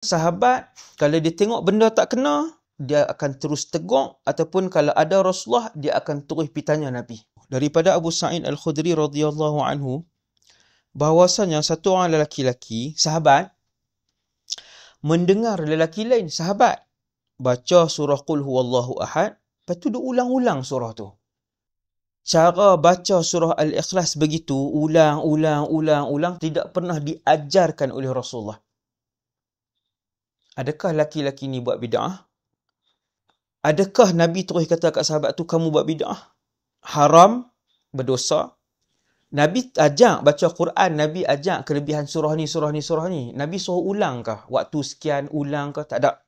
Sahabat, kalau dia tengok benda tak kena, dia akan terus tegur, ataupun kalau ada Rasulullah, dia akan terus pergi tanya Nabi. Daripada Abu Sa'id Al-Khudri radhiyallahu anhu, bahawasanya satu orang lelaki-lelaki, sahabat, mendengar lelaki lain, sahabat, baca surah Qul Huwallahu Ahad, lepas tu dia ulang-ulang surah tu. Cara baca surah Al-Ikhlas begitu, ulang, tidak pernah diajarkan oleh Rasulullah. Adakah laki-laki ni buat bid'ah? Adakah Nabi terus kata kat sahabat tu, kamu buat bid'ah? Haram, berdosa. Nabi ajak baca Quran, Nabi ajak kelebihan surah ni. Nabi suruh ulang kah? Waktu sekian ulang kah? Tak ada.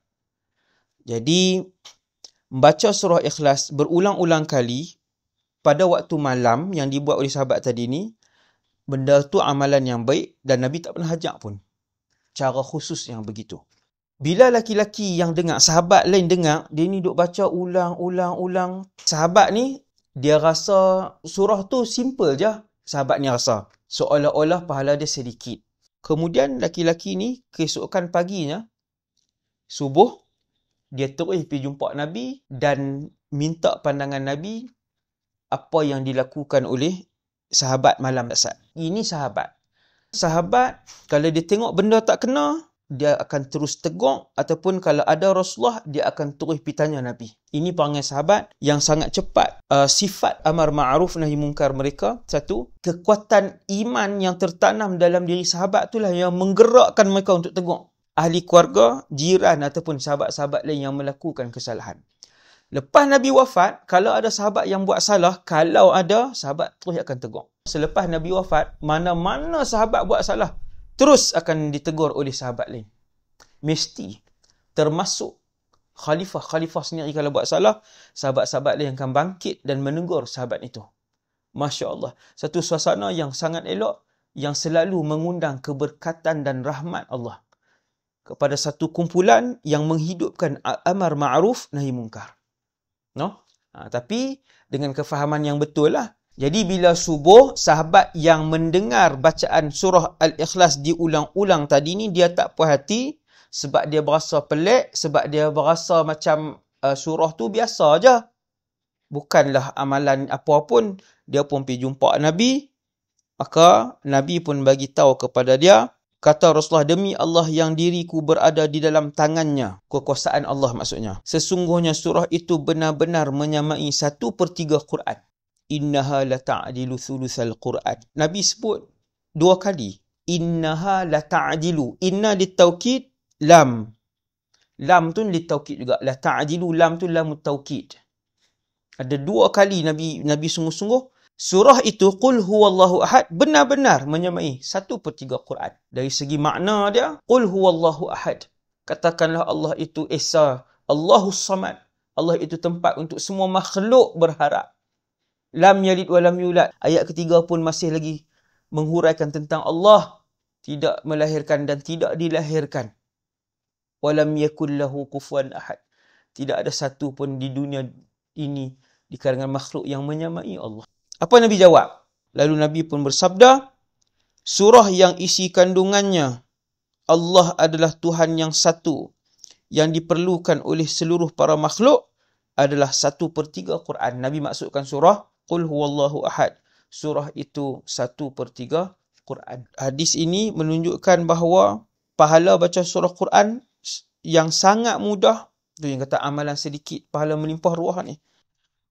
Jadi, membaca surah Ikhlas berulang-ulang kali pada waktu malam yang dibuat oleh sahabat tadi ni, benda tu amalan yang baik dan Nabi tak pernah ajak pun. Cara khusus yang begitu. Bila laki-laki yang dengar, sahabat lain dengar, dia ni duk baca ulang. Sahabat ni, dia rasa surah tu simple je. Sahabat ni rasa seolah-olah pahala dia sedikit. Kemudian laki-laki ni, keesokan paginya, subuh, dia terus pergi jumpa Nabi dan minta pandangan Nabi apa yang dilakukan oleh sahabat malam tersebut. Ini sahabat. Sahabat, kalau dia tengok benda tak kena, dia akan terus tegur, ataupun kalau ada Rasulullah, dia akan terus pergi tanya Nabi. Ini perangai sahabat yang sangat cepat. Sifat amar ma'ruf nahi munkar mereka, satu, kekuatan iman yang tertanam dalam diri sahabat itulah yang menggerakkan mereka untuk tegur ahli keluarga, jiran ataupun sahabat-sahabat lain yang melakukan kesalahan. Lepas Nabi wafat, kalau ada sahabat yang buat salah, kalau ada, sahabat terus akan tegur. Selepas Nabi wafat, mana-mana sahabat buat salah, terus akan ditegur oleh sahabat lain. Mesti. Termasuk khalifah sendiri kalau buat salah, sahabat-sahabat lain akan bangkit dan menegur sahabat itu. Masya Allah. Satu suasana yang sangat elok, yang selalu mengundang keberkatan dan rahmat Allah kepada satu kumpulan yang menghidupkan amar ma'ruf nahi munkar. No? Tapi dengan kefahaman yang betul lah. Jadi bila subuh, sahabat yang mendengar bacaan surah Al-Ikhlas diulang-ulang tadi ni, dia tak puas hati sebab dia berasa pelik, sebab dia berasa macam surah tu biasa je. Bukanlah amalan apa pun. Dia pun pergi jumpa Nabi. Maka Nabi pun bagi tahu kepada dia, kata Rasulullah, demi Allah yang diriku berada di dalam tangannya. Kekuasaan Allah maksudnya. Sesungguhnya surah itu benar-benar menyamai 1/3 Quran. Innaha la ta'dilu thulusal Quran. Nabi sebut 2 kali. Innaha la ta'dilu. Inna litaukid, lam. Lam tu litaukid juga. La ta'dilu, lam tu lam taukid. Ada 2 kali Nabi sungguh-sungguh. Surah itu, Qul Huwallahu Ahad, benar-benar menyamai 1/3 Quran. Dari segi makna dia, Qul Huwallahu Ahad. Katakanlah Allah itu Esa. Allahus Samad. Allah itu tempat untuk semua makhluk berharap. Lam yalid wa lam yulad. Ayat ketiga pun masih lagi menghuraikan tentang Allah tidak melahirkan dan tidak dilahirkan. Wa lam yakul lahu kufuwan ahad. Tidak ada satu pun di dunia ini di kalangan makhluk yang menyamai Allah. Apa Nabi jawab? Lalu Nabi pun bersabda, surah yang isi kandungannya Allah adalah Tuhan yang satu, yang diperlukan oleh seluruh para makhluk adalah 1/3 Quran. Nabi maksudkan surah Qul Huwallahu Ahad. Surah itu 1/3 Quran. Hadis ini menunjukkan bahawa pahala baca surah Quran yang sangat mudah, tu yang kata amalan sedikit, pahala melimpah ruah ni,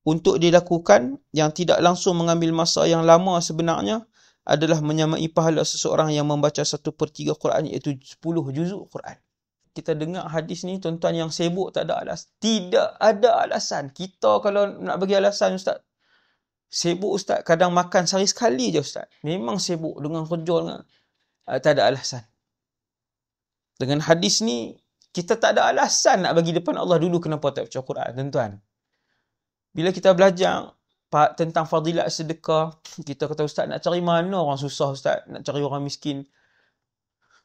untuk dilakukan yang tidak langsung mengambil masa yang lama sebenarnya adalah menyamai pahala seseorang yang membaca 1/3 Quran, iaitu 10 juzuk Quran. Kita dengar hadis ni, tuan-tuan yang sibuk tak ada alasan. Tidak ada alasan. Kita kalau nak bagi alasan, Ustaz, sibuk Ustaz, kadang makan sehari sekali je Ustaz. Memang sibuk dengan kerja. Tak ada alasan. Dengan hadis ni, kita tak ada alasan nak bagi depan Allah dulu kenapa tak baca Quran, tuan-tuan. Bila kita belajar tentang fadilat sedekah, kita kata, Ustaz, nak cari mana orang susah Ustaz? Nak cari orang miskin.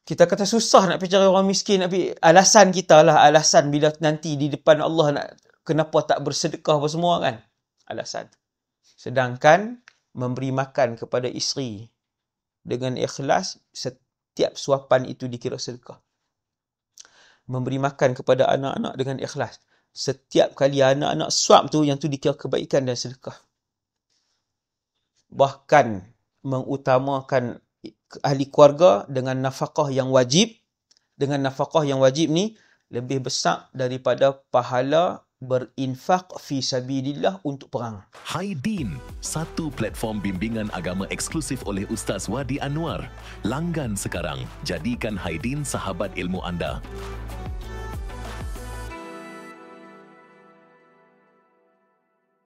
Kita kata susah nak pergi cari orang miskin. Tapi alasan kita lah, alasan bila nanti di depan Allah nak kenapa tak bersedekah apa semua kan? Alasan. Sedangkan memberi makan kepada isteri dengan ikhlas, setiap suapan itu dikira sedekah. memberi makan kepada anak-anak dengan ikhlas. Setiap kali anak-anak suap tu, yang tu dikira kebaikan dan sedekah. Bahkan mengutamakan ahli keluarga dengan nafkah yang wajib. Dengan nafkah yang wajib ni lebih besar daripada pahala berinfak fi sabilillah untuk perang. Haidin, satu platform bimbingan agama eksklusif oleh Ustaz Wadi Anwar. Langgan sekarang, jadikan Haidin sahabat ilmu anda.